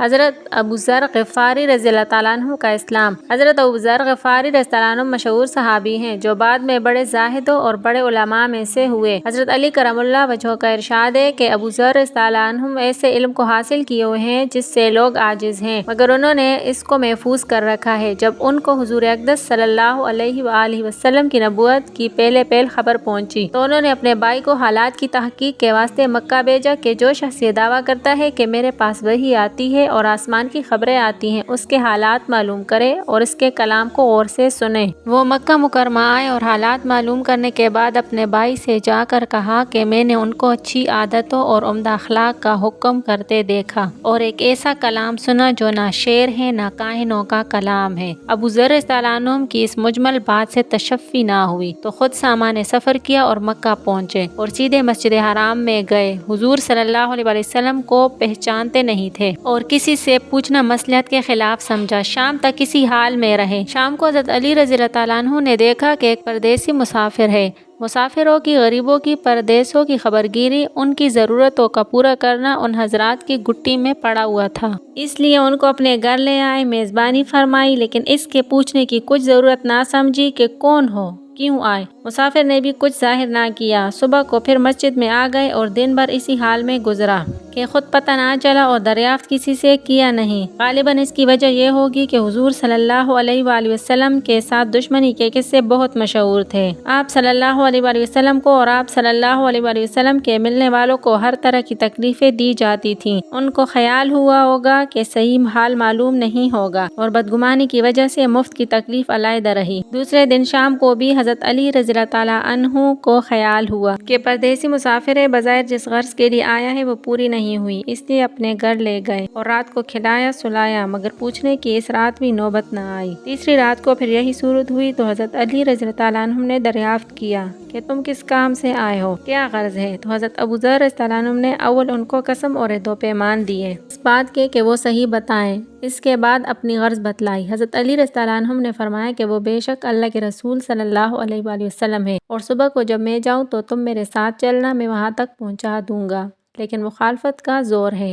حضرت ابو ذر غفاری رضی اللہ تعالیٰ عنہ کا اسلام۔ حضرت ابو ذر غفاری رضی اللہ عنہ مشہور صحابی ہیں جو بعد میں بڑے زاہدوں اور بڑے علماء میں سے ہوئے۔ حضرت علی کرم اللہ وجہہ کا ارشاد ہے کہ ابو ذر رضی اللہ عنہ ایسے علم کو حاصل کیے ہوئے ہیں جس سے لوگ عاجز ہیں، مگر انہوں نے اس کو محفوظ کر رکھا ہے۔ جب ان کو حضور اقدس صلی اللہ علیہ وآلہ وسلم کی نبوت کی پہلے خبر پہنچی تو انہوں نے اپنے بھائی کو حالات کی تحقیق کے واسطے مکہ بھیجا کہ جو شخص یہ دعویٰ کرتا ہے کہ میرے پاس وحی آتی ہے اور آسمان کی خبریں آتی ہیں، اس کے حالات معلوم کرے اور اس کے کلام کو غور سے سنے۔ وہ مکہ مکرمہ آئے اور حالات معلوم کرنے کے بعد اپنے بھائی سے جا کر کہا کہ میں نے ان کو اچھی عادتوں اور عمدہ اخلاق کا حکم کرتے دیکھا اور ایک ایسا کلام سنا جو نہ شعر ہے نہ کاہنوں کا کلام ہے۔ ابو ذر رضی اللہ عنہ کی اس مجمل بات سے تشفی نہ ہوئی تو خود سامان سفر کیا اور مکہ پہنچے اور سیدھے مسجد حرام میں گئے۔ حضور صلی اللہ علیہ وسلم کو پہچانتے نہیں تھے اور کسی سے پوچھنا مصلحت کے خلاف سمجھا۔ شام تک کسی حال میں رہے۔ شام کو حضرت علی رضی اللہ تعالیٰ عنہ نے دیکھا کہ ایک پردیسی مسافر ہے۔ مسافروں کی، غریبوں کی، پردیسوں کی خبرگیری، ان کی ضرورتوں کا پورا کرنا ان حضرات کی گھٹی میں پڑا ہوا تھا، اس لیے ان کو اپنے گھر لے آئے، میزبانی فرمائی، لیکن اس کے پوچھنے کی کچھ ضرورت نہ سمجھی کہ کون ہو، کیوں آئے۔ مسافر نے بھی کچھ ظاہر نہ کیا۔ صبح کو پھر مسجد میں آ گئے اور دن بھر اسی حال میں گزرا کہ خود پتہ نہ چلا اور دریافت کسی سے کیا نہیں۔ غالباً اس کی وجہ یہ ہوگی کہ حضور صلی اللہ علیہ وآلہ وسلم کے ساتھ دشمنی کے قصے بہت مشہور تھے۔ آپ صلی اللہ علیہ وآلہ وسلم کو اور آپ صلی اللہ علیہ وآلہ وسلم کے ملنے والوں کو ہر طرح کی تکلیفیں دی جاتی تھیں۔ ان کو خیال ہوا ہوگا کہ صحیح حال معلوم نہیں ہوگا اور بدگمانی کی وجہ سے مفت کی تکلیف علیحدہ رہی۔ دوسرے دن شام کو بھی حضرت علی رضی اللہ تعالیٰ عنہ کو خیال ہوا کہ پردیسی مسافر ہے، بظاہر جس غرض کے لیے آیا ہے وہ پوری نہیں ہوئی، اس لیے اپنے گھر لے گئے اور رات کو کھلایا سلایا، مگر پوچھنے کی اس رات بھی نوبت نہ آئی۔ تیسری رات کو پھر یہی صورت ہوئی تو حضرت علی رضی اللہ تعالیٰ عنہ نے دریافت کیا کہ تم کس کام سے آئے ہو، کیا غرض ہے؟ تو حضرت ابو ذر رضی اللہ عنہ نے اول ان کو قسم اور عہد و پیمان دیے اس بات کے کہ وہ صحیح بتائیں، اس کے بعد اپنی غرض بتلائی۔ حضرت علی رضی اللہ عنہ نے فرمایا کہ وہ بے شک اللہ کے رسول صلی اللہ علیہ وآلہ وسلم ہے اور صبح کو جب میں جاؤں تو تم میرے ساتھ چلنا، میں وہاں تک پہنچا دوں گا، لیکن مخالفت کا زور ہے۔